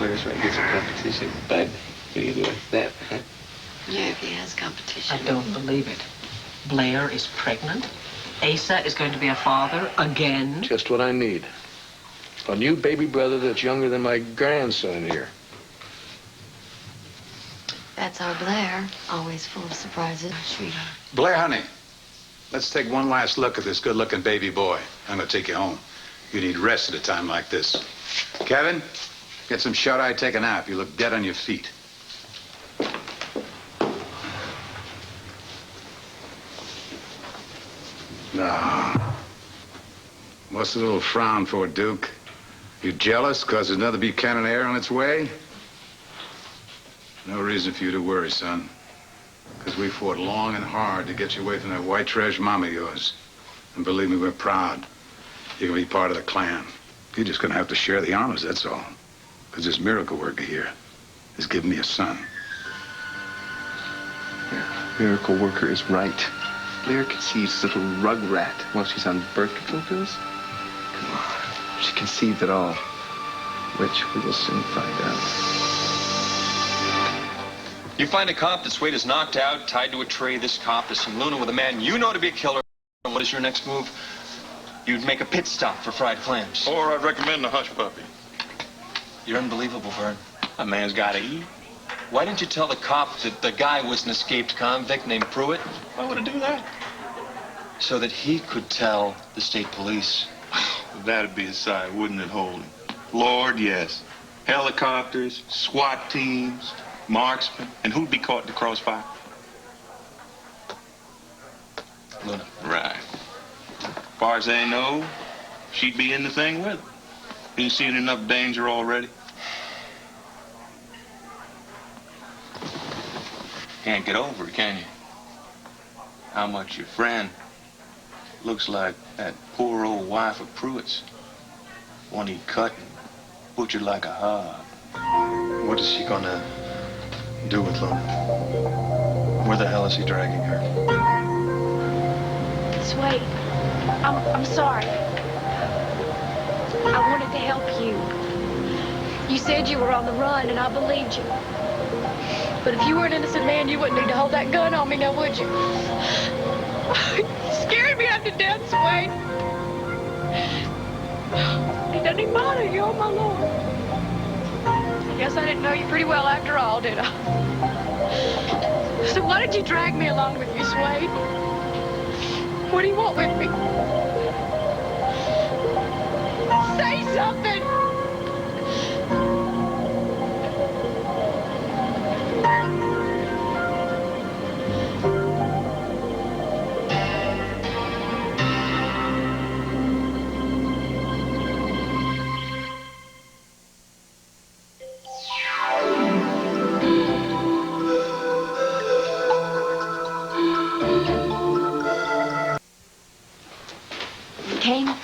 Blair's right, get some competition. But what do you do with that, huh? Yeah, if he has competition. I don't believe it. Blair is pregnant. Asa is going to be a father again. Just what I need. A new baby brother that's younger than my grandson here. That's our Blair. Always full of surprises, sweetheart. Blair, honey, let's take one last look at this good-looking baby boy. I'm gonna take you home. You need rest at a time like this. Kevin, get some shut-eye, take a nap. You look dead on your feet. No. What's the little frown for, Duke? You jealous because there's another Buchanan heir on its way? No reason for you to worry, son. Because we fought long and hard to get you away from that white trash mom of yours. And believe me, we're proud. You're going to be part of the clan. You're just going to have to share the honors, that's all. Because this miracle worker here has given me a son. Yeah, miracle worker is right. Blair conceives little rug rat while she's on birth control pills. Come on. She conceived it all, which we will soon find out. You find a cop that Suede is knocked out, tied to a tray. This cop is some Luna with a man you know to be a killer. And what is your next move? You'd make a pit stop for fried clams. Or I'd recommend the hush puppy. You're unbelievable, Vern. A man's got to eat. Why didn't you tell the cop that the guy was an escaped convict named Pruitt? Why would I do that? So that he could tell the state police. That'd be a sight, wouldn't it, Holden? Lord, yes. Helicopters, SWAT teams, marksmen, and who'd be caught in the crossfire? Luna. Right. Far as they know, she'd be in the thing with him. Been seeing enough danger already. Can't get over it, can you? How much your friend looks like that poor old wife of Pruitt's. One he cut and butchered like a hog. What is she gonna do with Luna? Where the hell is he dragging her? Suede, I'm sorry. I wanted to help you. You said you were on the run, and I believed you. But if you were an innocent man, you wouldn't need to hold that gun on me now, would you? You scared me out to death, Suede. It doesn't even bother you, oh my Lord. I guess I didn't know you pretty well after all, did I? So why did you drag me along with you, Suede? What do you want with me? Say something!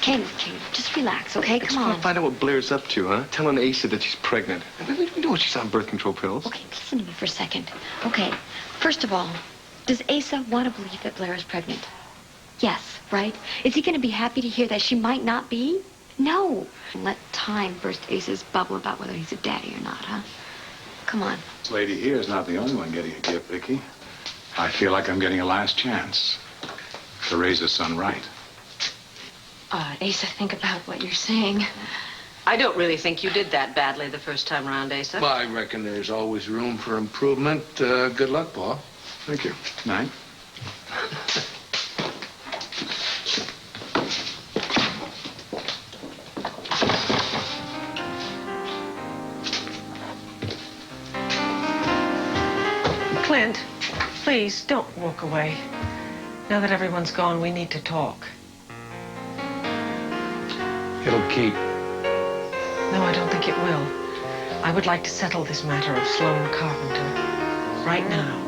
Kane, just relax, okay? I just Come want on. to find out what Blair's up to, huh? Telling Asa that she's pregnant. We know she's on birth control pills. Okay, listen to me for a second. Okay, first of all, does Asa want to believe that Blair is pregnant? Yes, right? Is he going to be happy to hear that she might not be? No. Let time burst Asa's bubble about whether he's a daddy or not, huh? Come on. This lady here is not the only one getting a gift, Vicky. I feel like I'm getting a last chance to raise a son right. Asa, think about what you're saying. I don't really think you did that badly the first time around, Asa. Well, I reckon there's always room for improvement. Good luck, Paul. Thank you. Night. Clint, please don't walk away. Now that everyone's gone, we need to talk. It'll keep. No, I don't think it will. I would like to settle this matter of Sloane Carpenter right now.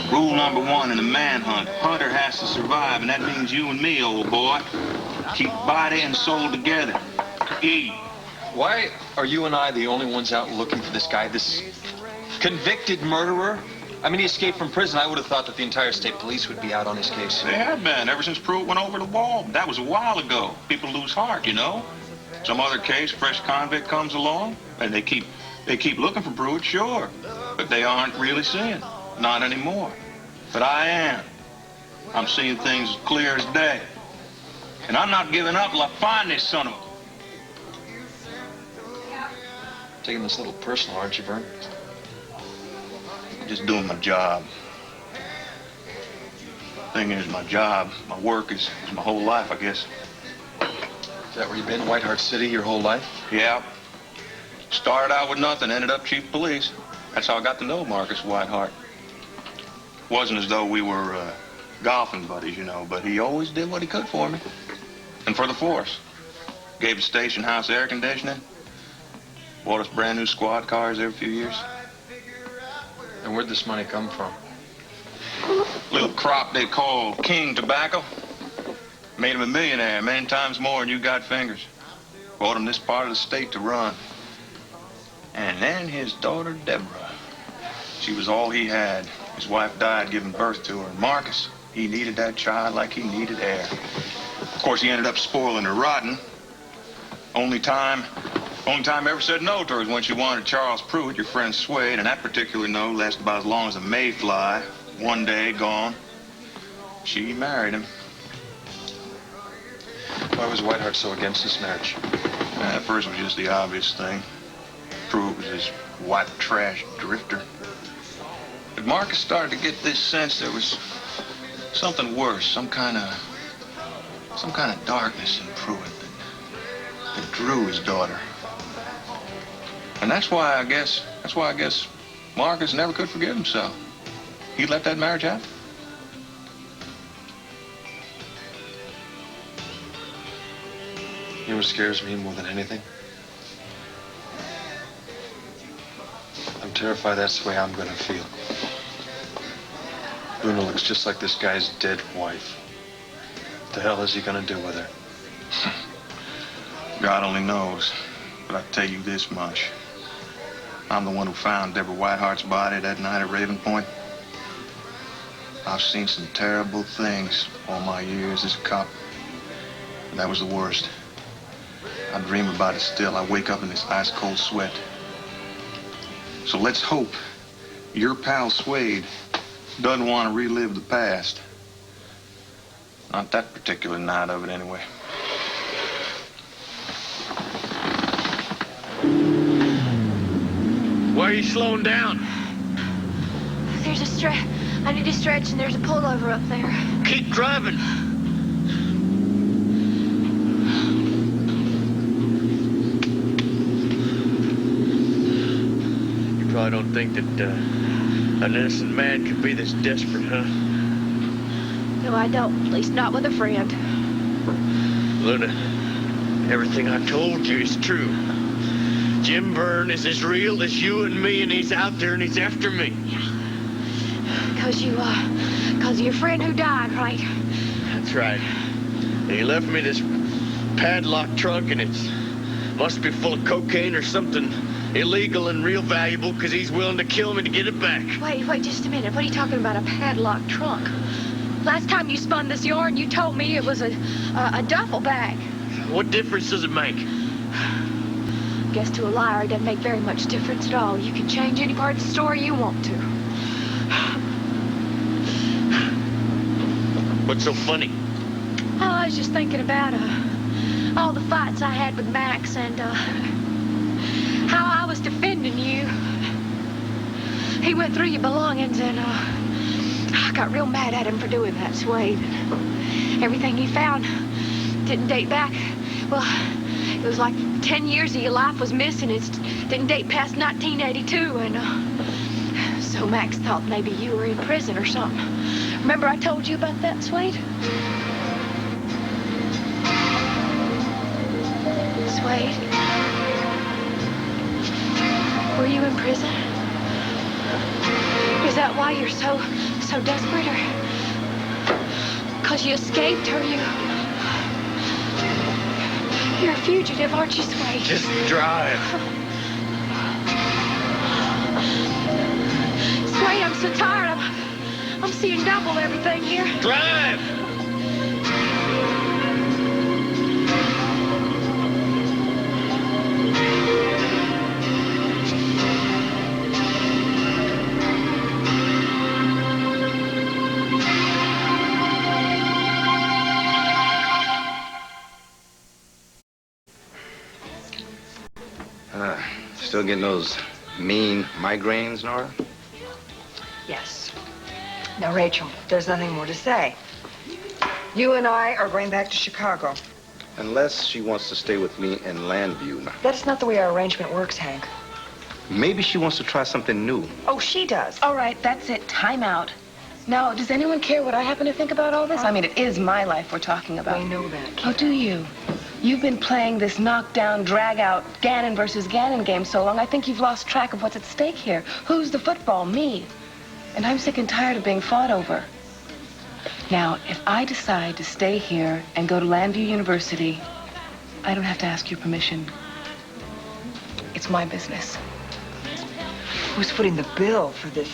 Rule number one in the manhunt, hunter has to survive, and that means you and me, old boy. Keep body and soul together. Eat. Why are you and I the only ones out looking for this guy, this convicted murderer? I mean, he escaped from prison. I would have thought that the entire state police would be out on his case. They have been, ever since Pruitt went over the wall. That was a while ago. People lose heart, you know? Some other case, fresh convict comes along, and they keep looking for Pruitt, sure. But they aren't really seeing. Not anymore. But I am. I'm seeing things as clear as day. And I'm not giving up till I find this son of a... Taking this a little personal, aren't you, Vern? Just doing my job. Thing is, my job, my work is my whole life, I guess. Is that where you've been, White Hart City, your whole life? Yeah. Started out with nothing, ended up chief of police. That's how I got to know Marcus Whitehart. Wasn't as though we were golfing buddies, you know, but he always did what he could for me. And for the force. Gave the station house air conditioning. Bought us brand new squad cars every few years. And where'd this money come from? Little crop they call King Tobacco. Made him a millionaire, many times more than you got fingers. Brought him this part of the state to run. And then his daughter, Deborah. She was all he had. His wife died giving birth to her. And Marcus, he needed that child like he needed air. Of course, he ended up spoiling her rotten. Only time I ever said no to her was when she wanted Charles Pruitt, your friend Suede, and that particular no lasted about as long as a mayfly. One day, gone. She married him. Why was Whitehart so against this marriage? At first, it was just the obvious thing. Pruitt was this white trash drifter. But Marcus started to get this sense there was something worse, some kind of darkness in Pruitt that drew his daughter. And that's why I guess Marcus never could forgive himself. He let that marriage happen. You know what scares me more than anything? I'm terrified that's the way I'm gonna feel. Luna looks just like this guy's dead wife. What the hell is he gonna do with her? God only knows. But I tell you this much. I'm the one who found Deborah Whitehart's body that night at Raven Point. I've seen some terrible things all my years as a cop. And that was the worst. I dream about it still. I wake up in this ice-cold sweat. So let's hope your pal Suede doesn't want to relive the past. Not that particular night of it, anyway. Why are you slowing down? There's a stretch. I need to stretch, and there's a pullover up there. Keep driving. You probably don't think that an innocent man could be this desperate, huh? No, I don't. At least not with a friend. Luna, everything I told you is true. Jim Byrne is as real as you and me, and he's out there and he's after me. Because of your friend who died, right? That's right. He left me this padlocked trunk, and it must be full of cocaine or something illegal and real valuable, because he's willing to kill me to get it back. Wait just a minute. What are you talking about, a padlocked trunk? Last time you spun this yarn, you told me it was a duffel bag. What difference does it make? I guess to a liar, it doesn't make very much difference at all. You can change any part of the story you want to. What's so funny? Oh, I was just thinking about all the fights I had with Max and how I was defending you. He went through your belongings and I got real mad at him for doing that, Suede. Everything he found didn't date back. Well, it was like 10 years of your life was missing. It didn't date past 1982, and so Max thought maybe you were in prison or something. Remember I told you about that, Suede? Suede? Were you in prison? Is that why you're so desperate, or 'cause you escaped, or you're a fugitive, aren't you, Suede? Just drive. Suede, I'm so tired. seeing double everything here. Drive! Still getting those mean migraines, Nora? Yes. Now, Rachel, there's nothing more to say. You and I are going back to Chicago. Unless she wants to stay with me in Landview. That's not the way our arrangement works, Hank. Maybe she wants to try something new. Oh, she does. All right, that's it. Time out. Now, does anyone care what I happen to think about all this? I mean, it is my life we're talking about. We know that, Kate. Oh, do you? You've been playing this knockdown, drag-out, Gannon versus Gannon game so long, I think you've lost track of what's at stake here. Who's the football? Me. And I'm sick and tired of being fought over. Now, if I decide to stay here and go to Landview University, I don't have to ask your permission. It's my business. Who's footing the bill for this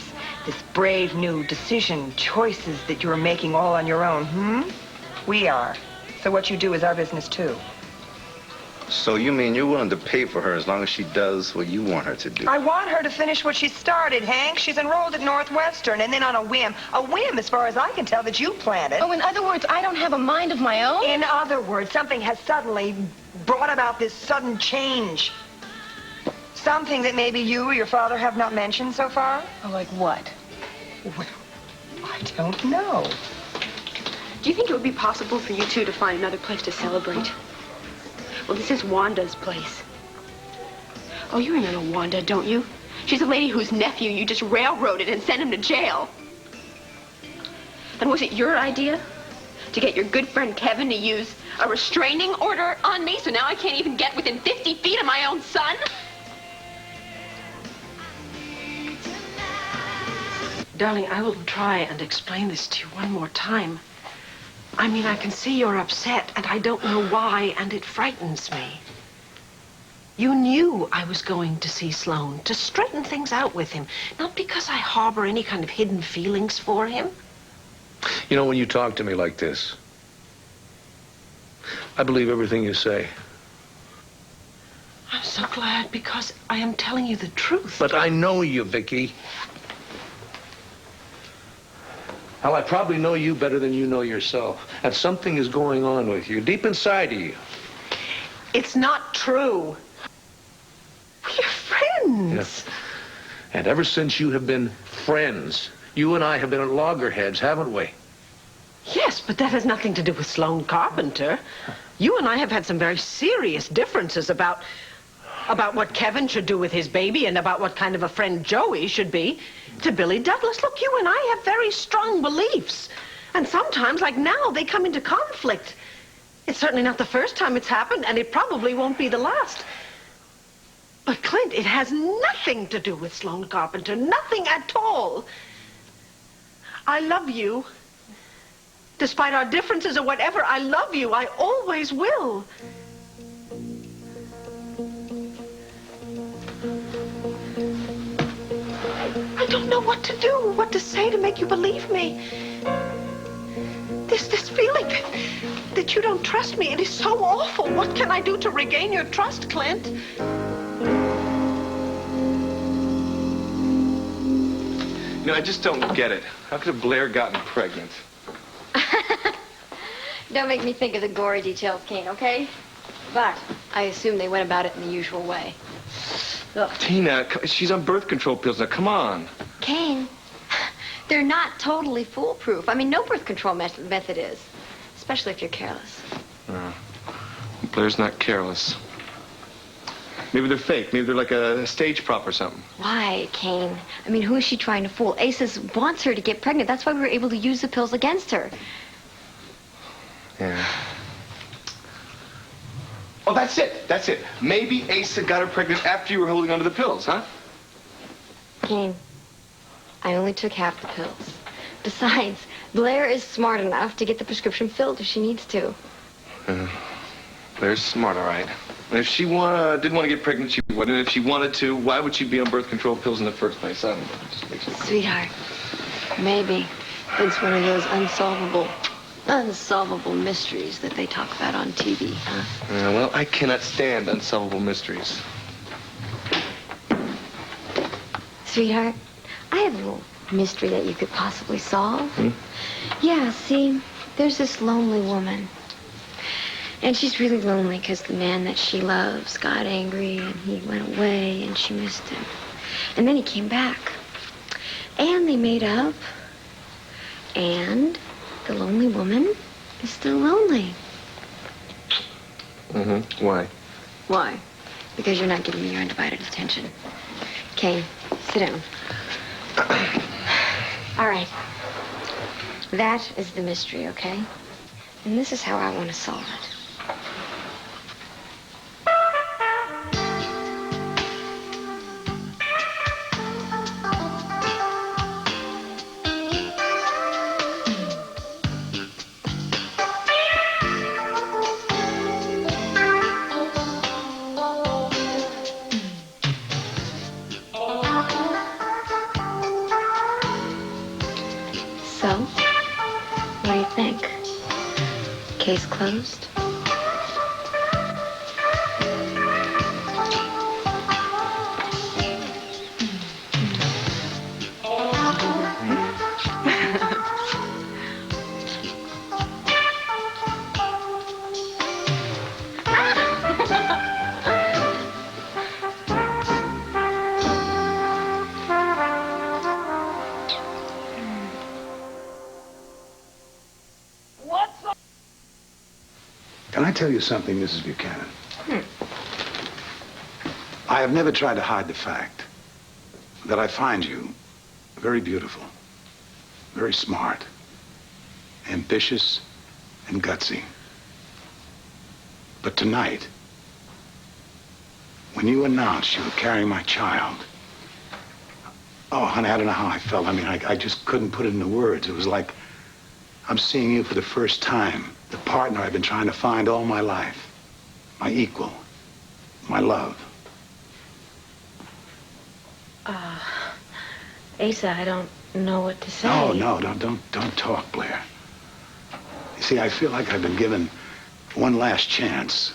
brave new decision, choices that you're making all on your own, We are. So what you do is our business, too. So you mean you're willing to pay for her as long as she does what you want her to do? I want her to finish what she started, Hank. She's enrolled at Northwestern, and then on a whim as far as I can tell, that you planted. Oh, in other words, I don't have a mind of my own? In other words, something has suddenly brought about this sudden change. Something that maybe you or your father have not mentioned so far? Oh, like what? Well, I don't know. Do you think it would be possible for you two to find another place to celebrate? Well, this is Wanda's place. Oh, you remember Wanda, don't you? She's a lady whose nephew you just railroaded and sent him to jail. And was it your idea to get your good friend Kevin to use a restraining order on me so now I can't even get within 50 feet of my own son? Darling, I will try and explain this to you one more time. I mean, I can see you're upset, and I don't know why, and it frightens me. You knew I was going to see Sloan, to straighten things out with him, not because I harbor any kind of hidden feelings for him. You know, when you talk to me like this, I believe everything you say. I'm so glad, because I am telling you the truth. But I know you, Vicky. Hell, I probably know you better than you know yourself. And something is going on with you, deep inside of you. It's not true. We're friends. Yeah. And ever since you have been friends, you and I have been at loggerheads, haven't we? Yes, but that has nothing to do with Sloan Carpenter. You and I have had some very serious differences about what Kevin should do with his baby and about what kind of a friend Joey should be to Billy Douglas. Look, you and I have very strong beliefs. And sometimes, like now, they come into conflict. It's certainly not the first time it's happened, and it probably won't be the last. But, Clint, it has nothing to do with Sloan Carpenter. Nothing at all. I love you. Despite our differences or whatever, I love you. I always will. I don't know what to do, what to say to make you believe me. This feeling that you don't trust me, it is so awful. What can I do to regain your trust, Clint? You know, I just don't get it. How could have Blair gotten pregnant? Don't make me think of the gory details, Kane, okay? But I assume they went about it in the usual way. Look. Tina, she's on birth control pills now. Come on. Kane, they're not totally foolproof. I mean, no birth control method is, especially if you're careless. Blair's not careless. Maybe they're fake. Maybe they're like a stage prop or something. Why, Kane? I mean, who is she trying to fool? Asa wants her to get pregnant. That's why we were able to use the pills against her. Yeah. Oh, that's it. That's it. Maybe Asa got her pregnant after you were holding onto the pills, huh? Kane, I only took half the pills. Besides, Blair is smart enough to get the prescription filled if she needs to. Blair's smart, all right. And if she didn't want to get pregnant, she would. And if she wanted to, why would she be on birth control pills in the first place? I don't know. It just makes me... Sweetheart, maybe. It's one of those unsolvable mysteries that they talk about on TV, huh? Well, I cannot stand unsolvable mysteries. Sweetheart, I have a little mystery that you could possibly solve. Yeah, see, there's this lonely woman. And she's really lonely because the man that she loves got angry and he went away and she missed him. And then he came back. And they made up. And the lonely woman is still lonely. Why? Why? Because you're not giving me your undivided attention. Kane, sit down. All right. That is the mystery, okay? And this is how I want to solve it. So, what do you think? Case closed? Can I tell you something, Mrs. Buchanan? I have never tried to hide the fact that I find you very beautiful, very smart, ambitious, and gutsy. But tonight, when you announced you were carrying my child, oh, honey, I don't know how I felt. I mean, I just couldn't put it into words. It was like I'm seeing you for the first time, the partner I've been trying to find all my life, my equal, my love. Asa, I don't know what to say. No, don't talk, Blair. You see, I feel like I've been given one last chance,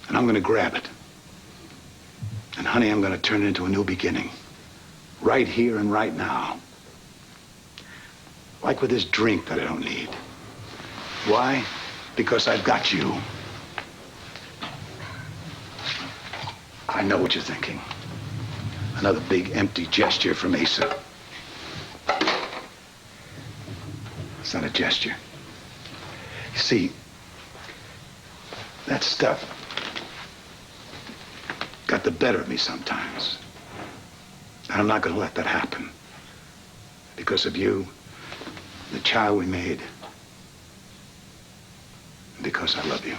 and I'm going to grab it. And honey, I'm going to turn it into a new beginning, right here and right now. Like with this drink that I don't need. Why? Because I've got you. I know what you're thinking. Another big empty gesture from Asa. It's not a gesture. You see, that stuff got the better of me sometimes. And I'm not going to let that happen. Because of you, the child we made, and because I love you.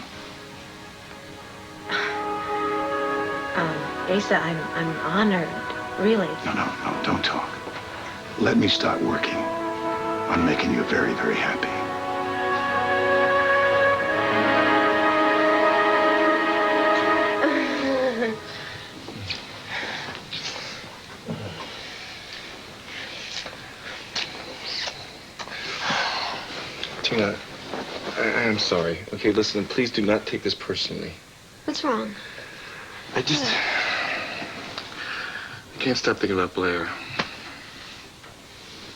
Asa, I'm honored, really. No, don't talk. Let me start working on making you very, very happy. Tina, I am sorry. Okay, listen, please do not take this personally. What's wrong? I can't stop thinking about Blair.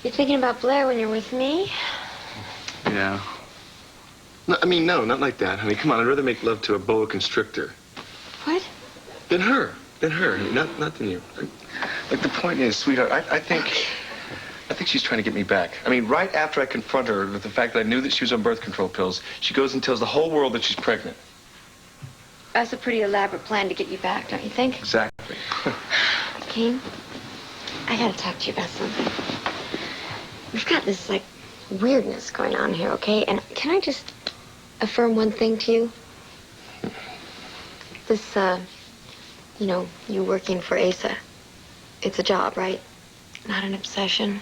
You're thinking about Blair when you're with me? Yeah. No, I mean, no, not like that, honey. Come on, I'd rather make love to a boa constrictor. What? Than her. Honey. Not than you. Like, the point is, sweetheart, I think she's trying to get me back. I mean, right after I confront her with the fact that I knew that she was on birth control pills, she goes and tells the whole world that she's pregnant. That's a pretty elaborate plan to get you back, don't you think? Exactly. Kane, I gotta talk to you about something. We've got this, like, weirdness going on here, okay? And can I just affirm one thing to you? This, you working for Asa. It's a job, right? Not an obsession.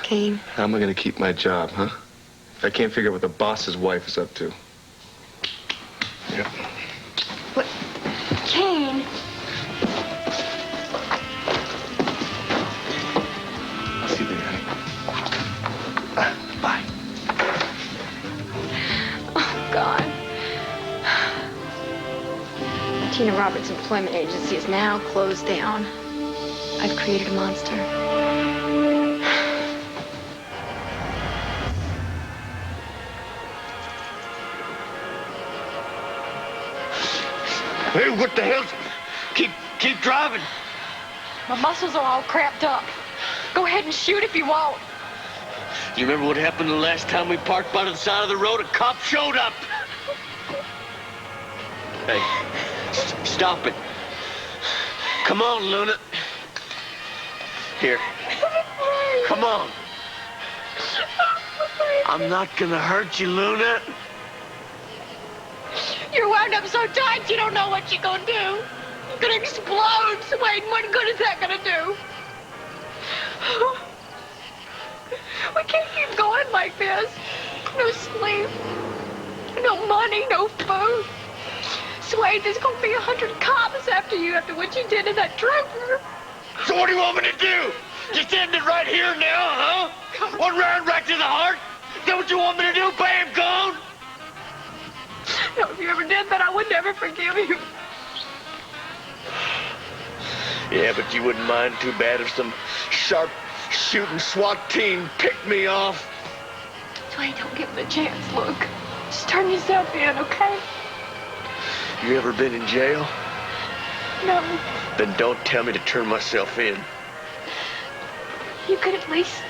Kane? How am I going to keep my job, huh? If I can't figure out what the boss's wife is up to. Yeah. What? Kane? See you later, honey. Tina Roberts' employment agency is now closed down. I've created a monster. Hey, what the hell? Keep driving. My muscles are all cramped up. Go ahead and shoot if you want. Do you remember what happened the last time we parked by the side of the road? A cop showed up. Hey, stop it. Come on, Luna. Here. Come on. I'm not gonna hurt you, Luna. You're wound up so tight you don't know what you're gonna do. You're gonna explode, Suede. What good is that gonna do? We can't keep going like this. No sleep, no money, no food. Suede, there's gonna be 100 cops after you after what you did to that trooper. So what do you want me to do? Just end it right here now, huh? One round right to the heart? Is that what you want me to do? Bam, gone? No, if you ever did that, I would never forgive you. Yeah, but you wouldn't mind too bad if some sharp shooting SWAT team picked me off. Suede, don't give him a chance, look. Just turn yourself in, okay? You ever been in jail? No. Then don't tell me to turn myself in. You could at least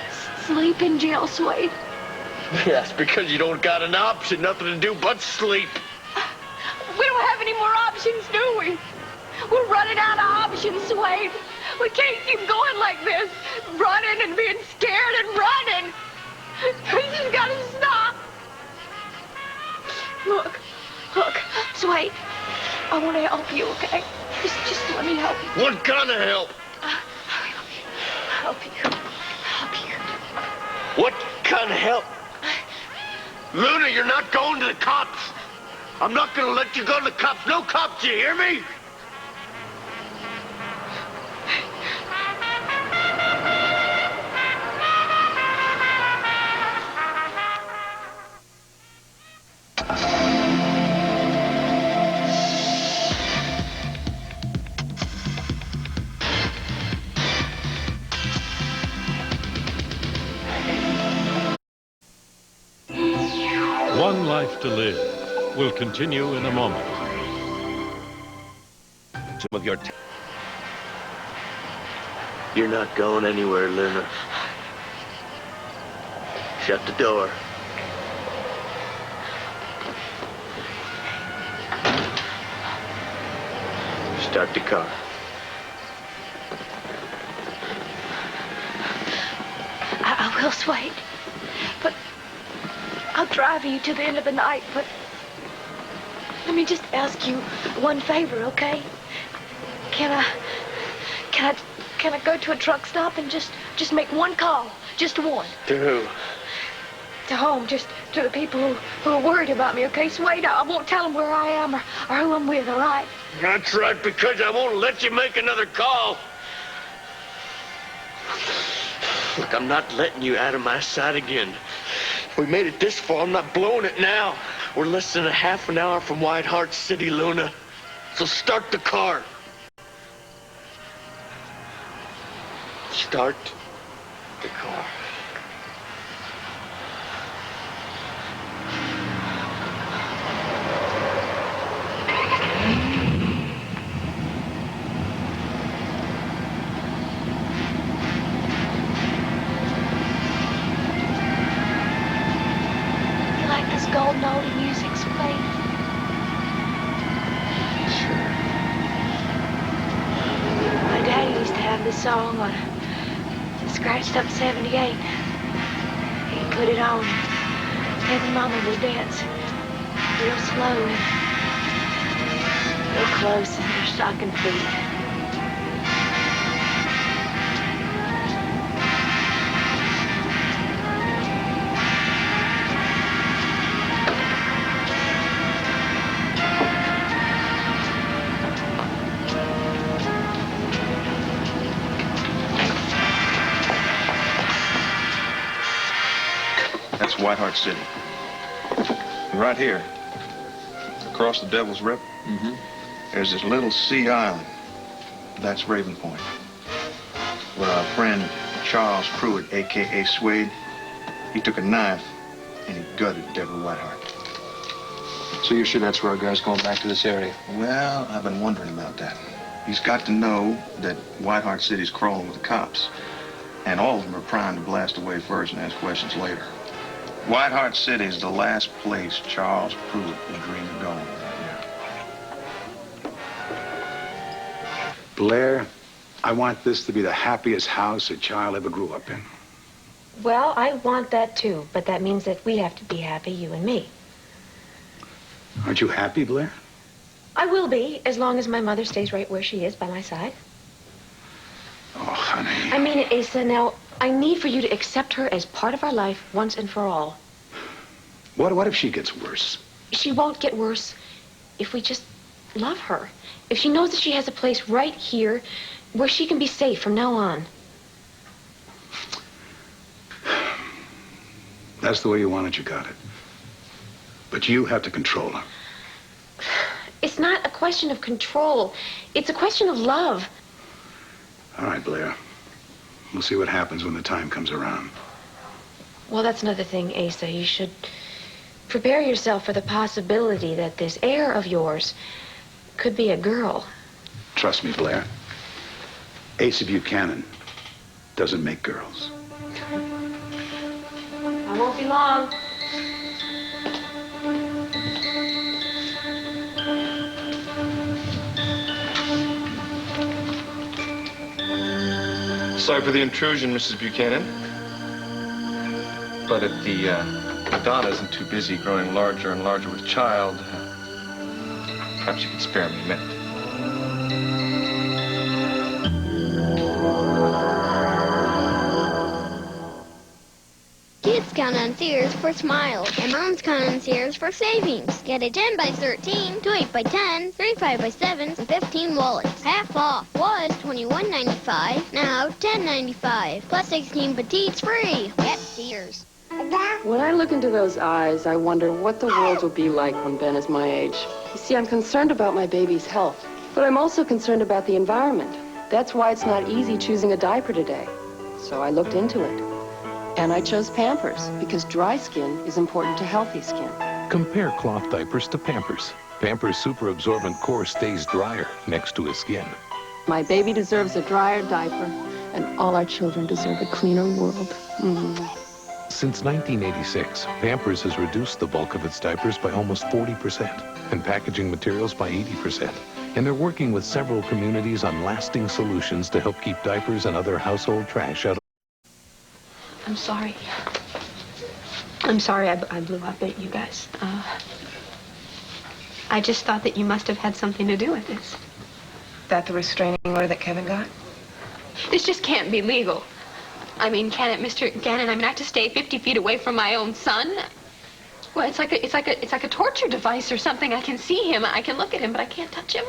sleep in jail, Suede. That's because you don't got an option, nothing to do but sleep. We don't have any more options, do we? We're running out of options, Suede. We can't keep going like this, running and being scared and running. This has got to stop. Look, Suede, I want to help you, okay? Just let me help you. What kind of help? Help you. What kind of help? Luna, you're not going to the cops. I'm not going to let you go to the cops. No cops, you hear me? One Life to Live will continue in a moment. Some of your... You're not going anywhere, Luna. Shut the door. Start the car. I will, Suede. But I'll drive you to the end of the night, but let me just ask you one favor, okay? Can I go to a truck stop and just make one call? Just one. To who? To home, just to the people who are worried about me, okay? Suede, I won't tell them where I am or who I'm with, all right? That's right, because I won't let you make another call. Look, I'm not letting you out of my sight again. We made it this far. I'm not blowing it now. We're less than a half an hour from White Hart City, Luna. So start the car. Start the car. Golden oldie music, Suede. Sure. My daddy used to have this song on a scratched up 78. He put it on. Him and Mama would dance real slow and real close in their stocking feet. That's White Hart City. Right here, across the Devil's Rip. There's this little sea island. That's Raven Point, where our friend Charles Pruitt, a.k.a. Suede, he took a knife and he gutted Deborah Whiteheart. So you're sure that's where our guy's going back to this area? Well, I've been wondering about that. He's got to know that Whiteheart City's crawling with the cops. And all of them are primed to blast away first and ask questions later. Whiteheart City is the last place Charles Pruitt would dream of going right now. Blair, I want this to be the happiest house a child ever grew up in. Well, I want that too, but that means that we have to be happy, you and me. Aren't you happy, Blair? I will be, as long as my mother stays right where she is by my side. Oh, honey. I mean it, Asa. Now, I need for you to accept her as part of our life once and for all. What if she gets worse? She won't get worse if we just love her. If she knows that she has a place right here where she can be safe from now on. That's the way you want it, you got it. But you have to control her. It's not a question of control. It's a question of love. All right, Blair. We'll see what happens when the time comes around. Well, that's another thing, Asa. You should prepare yourself for the possibility that this heir of yours could be a girl. Trust me, Blair. Asa Buchanan doesn't make girls. I won't be long. Sorry for the intrusion, Mrs. Buchanan. But if the Madonna isn't too busy growing larger and larger with child, perhaps you could spare me a minute. Kids count on Sears for smiles, and moms count on Sears for savings. Get a 10 by 13, 2 8 by 10, 3 5 by 7s, and 15 wallets. Half off was $21.95, now $10.95, plus 16 petites free. Get Sears. When I look into those eyes, I wonder what the world will be like when Ben is my age. You see, I'm concerned about my baby's health, but I'm also concerned about the environment. That's why it's not easy choosing a diaper today. So I looked into it. And I chose Pampers, because dry skin is important to healthy skin. Compare cloth diapers to Pampers. Pampers' super absorbent core stays drier next to his skin. My baby deserves a drier diaper, and all our children deserve a cleaner world. Since 1986, Pampers has reduced the bulk of its diapers by almost 40% and packaging materials by 80%. And they're working with several communities on lasting solutions to help keep diapers and other household trash out of... I'm sorry. I'm sorry I blew up at you guys. I just thought that you must have had something to do with this. That the restraining order that Kevin got? This just can't be legal. I mean, can it, Mr. Gannon? I mean, I have to stay 50 feet away from my own son. Well, it's like a torture device or something. I can see him, I can look at him, but I can't touch him.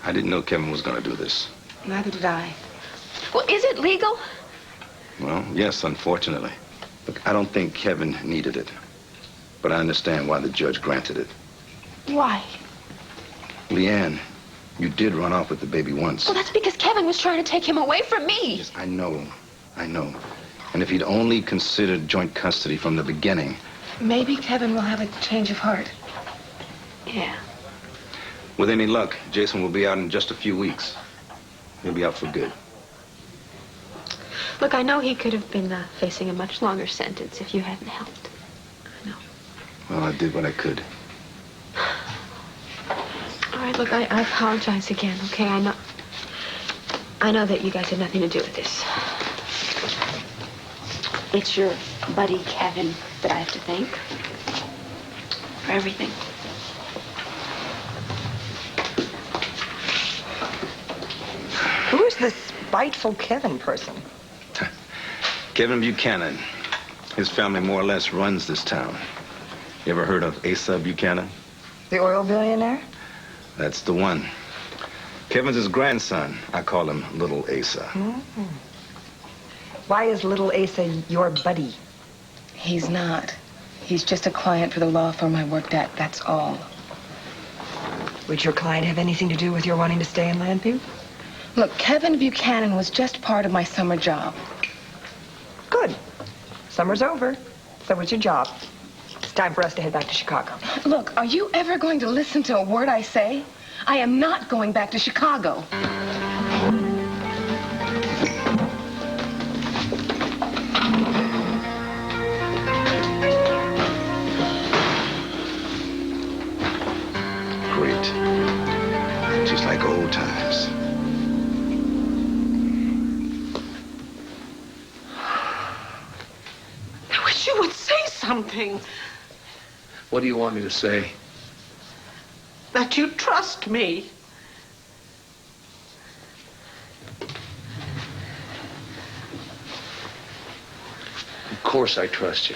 I didn't know Kevin was going to do this. Neither did I. Well, is it legal? Well, yes, unfortunately. Look, I don't think Kevin needed it. But I understand why the judge granted it. Why? Leanne, you did run off with the baby once. Well, that's because Kevin was trying to take him away from me. Yes, I know. And if he'd only considered joint custody from the beginning... Maybe Kevin will have a change of heart. Yeah. With any luck, Jason will be out in just a few weeks. He'll be out for good. Look, I know he could have been facing a much longer sentence if you hadn't helped. I know. Well, I did what I could. All right, look, I apologize again, okay? I know that you guys had nothing to do with this. It's your buddy Kevin that I have to thank for everything. Who is this spiteful Kevin person? Kevin Buchanan. His family more or less runs this town. You ever heard of Asa Buchanan? The oil billionaire? That's the one. Kevin's his grandson. I call him Little Asa. Mm-hmm. Why is Little Asa your buddy? He's not. He's just a client for the law firm I worked at, that's all. Would your client have anything to do with your wanting to stay in Landview? Look, Kevin Buchanan was just part of my summer job. Good. Summer's over. So what's your job? It's time for us to head back to Chicago. Look, are you ever going to listen to a word I say? I am not going back to Chicago. Great. Just like old times. I wish you would say something. What do you want me to say? That you trust me. Of course I trust you.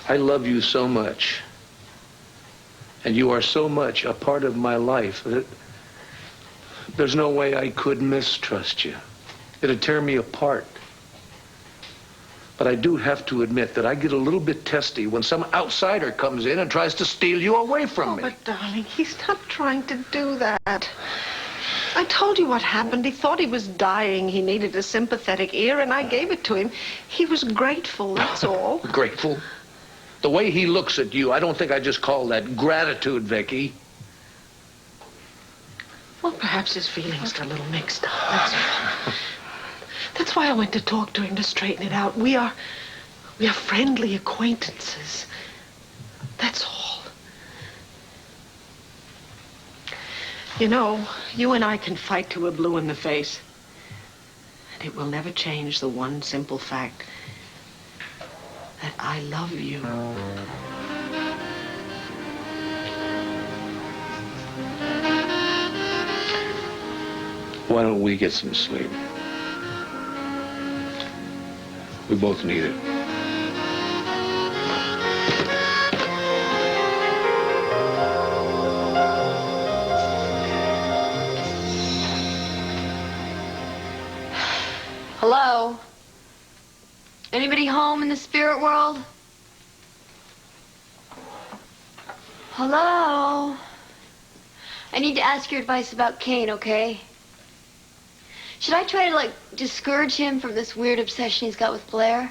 I love you so much. And you are so much a part of my life that there's no way I could mistrust you. It'd tear me apart. But I do have to admit that I get a little bit testy when some outsider comes in and tries to steal you away from me. But, darling, he's not trying to do that. I told you what happened. He thought he was dying. He needed a sympathetic ear, and I gave it to him. He was grateful, that's all. Grateful? The way he looks at you, I don't think I just call that gratitude, Vicky. Well, perhaps his feelings got a little mixed up, that's all. That's why I went to talk to him to straighten it out. We are friendly acquaintances. That's all. You know, you and I can fight till we're blue in the face. And it will never change the one simple fact that I love you. Why don't we get some sleep? We both need it. Hello? Anybody home in the spirit world? Hello? I need to ask your advice about Kane, okay? Should I try to, like, discourage him from this weird obsession he's got with Blair?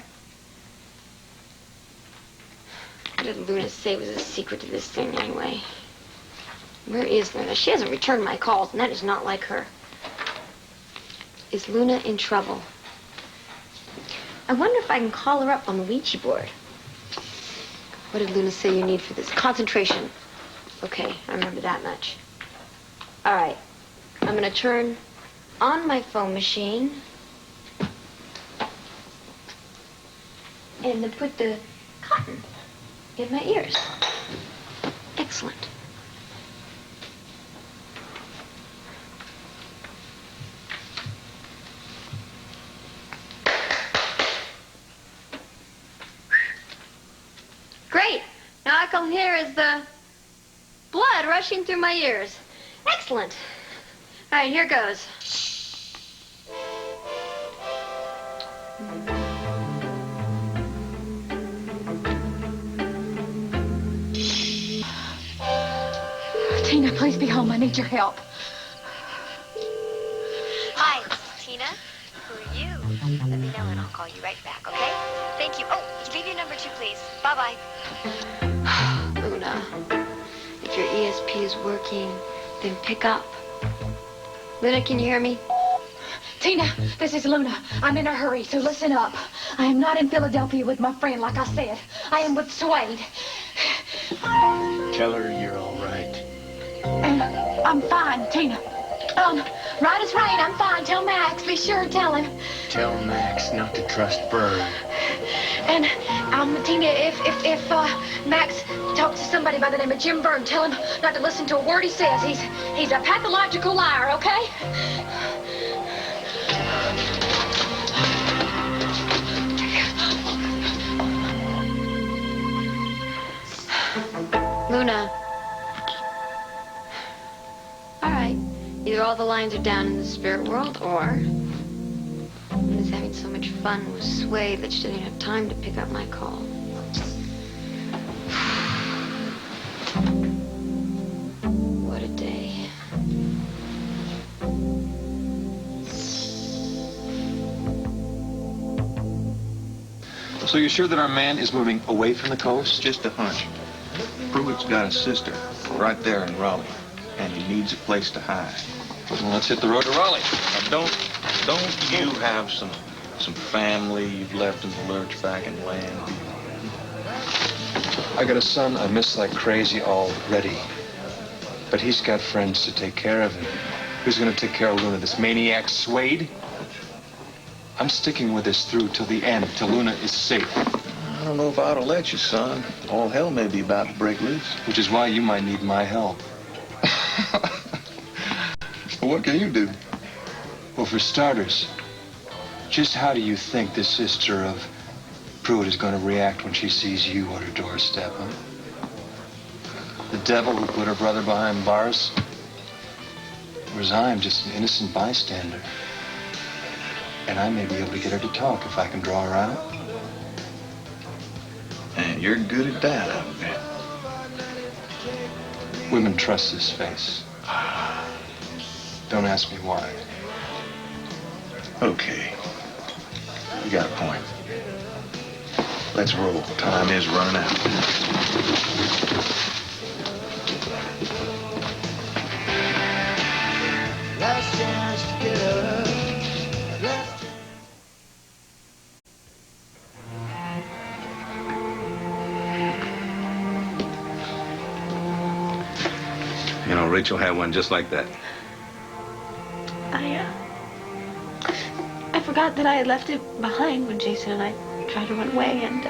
What did Luna say was the secret to this thing, anyway? Where is Luna? She hasn't returned my calls, and that is not like her. Is Luna in trouble? I wonder if I can call her up on the Ouija board. What did Luna say you need for this? Concentration. Okay, I remember that much. All right. I'm going to turn on my phone machine and then put the cotton in my ears. Excellent. Great. Now all I can hear is the blood rushing through my ears. Excellent. All right, here goes. Tina, please be home. I need your help. Hi, this is Tina. Who are you? Let me know and I'll call you right back, okay? Thank you. Oh, leave your number too, please. Bye-bye. Luna, if your ESP is working, then pick up. Luna, can you hear me? Tina, this is Luna. I'm in a hurry, so listen up. I am not in Philadelphia with my friend, like I said. I am with Suede. Tell her you're all right. And I'm fine, Tina. Right as rain, I'm fine. Tell Max. Be sure to tell him. Tell Max not to trust Bird. And, Tina, if Max talks to somebody by the name of Jim Byrne, tell him not to listen to a word he says. He's a pathological liar, okay? Luna. All right. Either all the lines are down in the spirit world, or Luna's having so much fun with Suede that she doesn't have time to pick up my call. So you're sure that our man is moving away from the coast? Just a hunch. Pruitt's got a sister right there in Raleigh, and he needs a place to hide. Well, let's hit the road to Raleigh. Now, don't you have some family you've left in the lurch back in land? I got a son I miss like crazy already. But he's got friends to take care of him. Who's gonna take care of Luna, this maniac Suede? I'm sticking with this through till the end, till Luna is safe. I don't know if I ought to let you, son. All hell may be about to break loose. Which is why you might need my help. What can you do? Well, for starters, just how do you think the sister of Pruitt is going to react when she sees you on her doorstep, huh? The devil who put her brother behind bars? Whereas I'm just an innocent bystander. And I may be able to get her to talk if I can draw her out. And you're good at that, I bet. Women trust this face. Don't ask me why. Okay. You got a point. Let's roll. Time is running out. Last chance to get up. You know, Rachel had one just like that. I forgot that I had left it behind when Jason and I tried to run away, and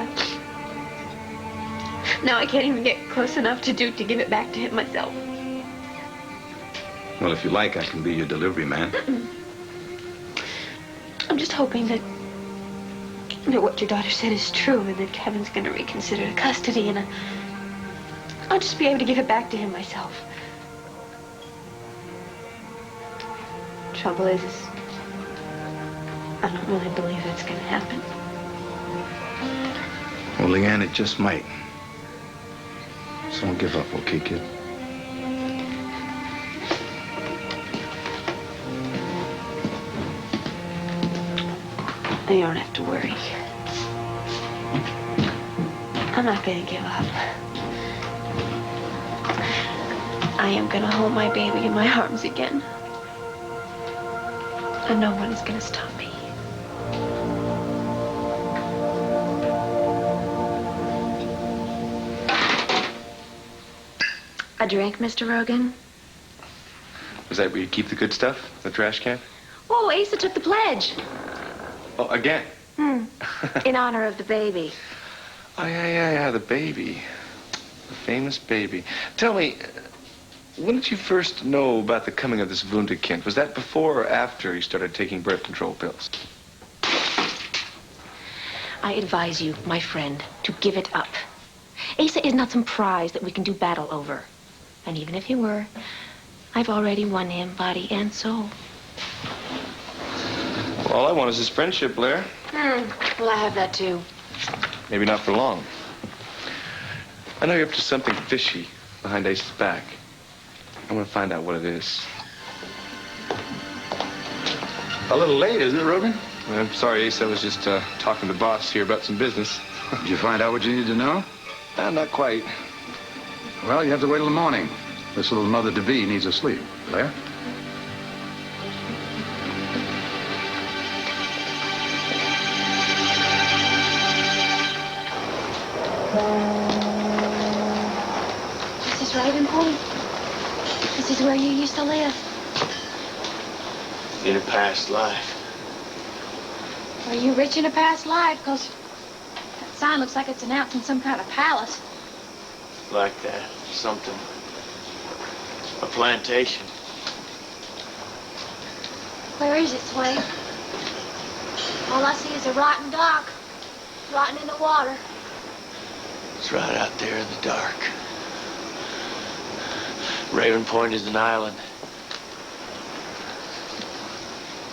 now I can't even get close enough to give it back to him myself. Well, if you like, I can be your delivery man. I'm just hoping that what your daughter said is true, and that Kevin's going to reconsider the custody, and I'll just be able to give it back to him myself. Trouble is I don't really believe that's going to happen. Well, Leanne, it just might. So don't give up, okay, kid? You don't have to worry. I'm not going to give up. I am going to hold my baby in my arms again. And no one is going to stop me. A drink, Mr. Rogan? Was that where you keep the good stuff? The trash can? Oh, Asa took the pledge. Oh, again? In honor of the baby. Oh, yeah, the baby. The famous baby. Tell me, when did you first know about the coming of this Wunderkind? Was that before or after you started taking birth control pills? I advise you, my friend, to give it up. Asa is not some prize that we can do battle over. And even if he were, I've already won him body and soul. Well, all I want is his friendship, Blair. Well, I have that too. Maybe not for long. I know you're up to something fishy behind Ace's back. I want to find out what it is. A little late, isn't it, Rogan? I'm sorry, Ace. I was just talking to the boss here about some business. Did you find out what you need to know? Not quite. Well, you have to wait till the morning. This little mother-to-be needs a sleep. Blair? This is Raven Point. This is where you used to live. In a past life. Are you rich in a past life? Because that sign looks like it's announcing some kind of palace. Like that. Something. A plantation. Where is it, Suede? All I see is a rotten dock, rotting in the water. It's right out there in the dark. Raven Point is an island.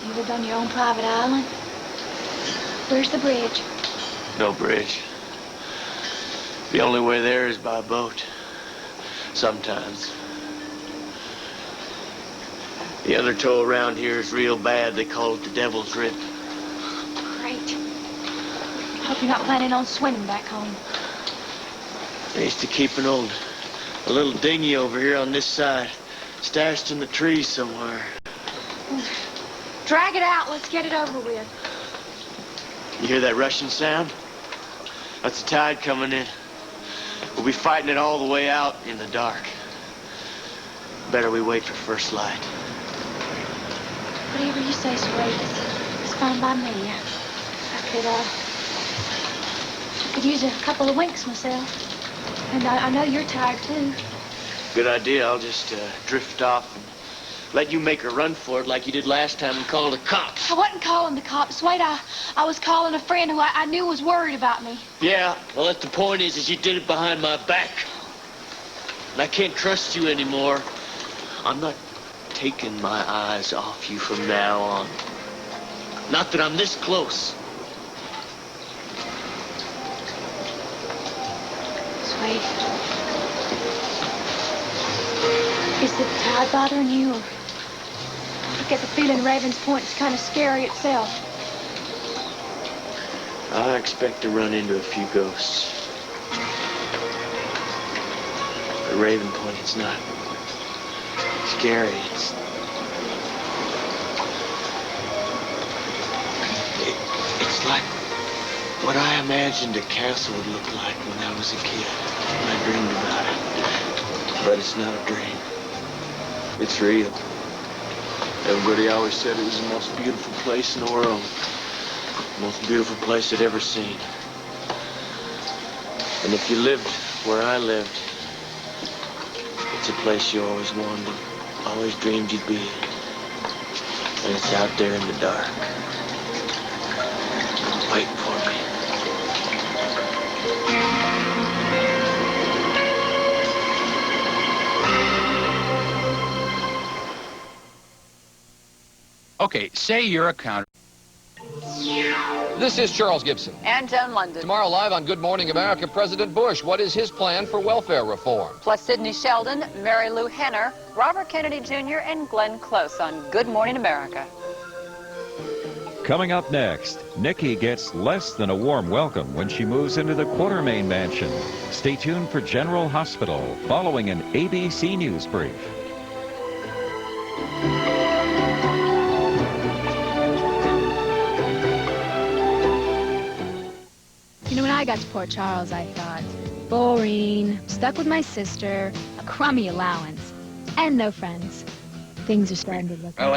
You lived on your own private island? Where's the bridge? No bridge. The only way there is by boat. Sometimes. The undertow around here is real bad. They call it the Devil's Rip. Great. Hope you're not planning on swimming back home. I used to keep a little dinghy over here on this side, stashed in the trees somewhere. Drag it out. Let's get it over with. You hear that rushing sound? That's the tide coming in. We'll be fighting it all the way out in the dark. Better we wait for first light. Whatever you say, Suede, it's fine by me. I could use a couple of winks myself. And I know you're tired, too. Good idea. I'll just drift off and let you make a run for it like you did last time and call the cops. I wasn't calling the cops, Suede. I was calling a friend who I knew was worried about me. Yeah, well, that's the point is you did it behind my back. And I can't trust you anymore. I'm not taking my eyes off you from now on. Not that I'm this close. Suede, is the tide bothering you? Or I get the feeling Raven's Point is kind of scary itself. I expect to run into a few ghosts. At Raven Point, it's not scary. It's like what I imagined a castle would look like when I was a kid. When I dreamed about it. But it's not a dream. It's real. Everybody always said it was the most beautiful place in the world. The most beautiful place I'd ever seen. And if you lived where I lived, it's a place you always wanted, always dreamed you'd be. And it's out there in the dark, waiting for me. Okay, say you're a counter. This is Charles Gibson. And Joan London. Tomorrow live on Good Morning America, President Bush. What is his plan for welfare reform? Plus Sidney Sheldon, Mary Lou Henner, Robert Kennedy Jr., and Glenn Close on Good Morning America. Coming up next, Nikki gets less than a warm welcome when she moves into the Quartermain mansion. Stay tuned for General Hospital following an ABC News brief. You know, when I got to Port Charles, I thought, boring, stuck with my sister, a crummy allowance, and no friends. Things are starting to look Well,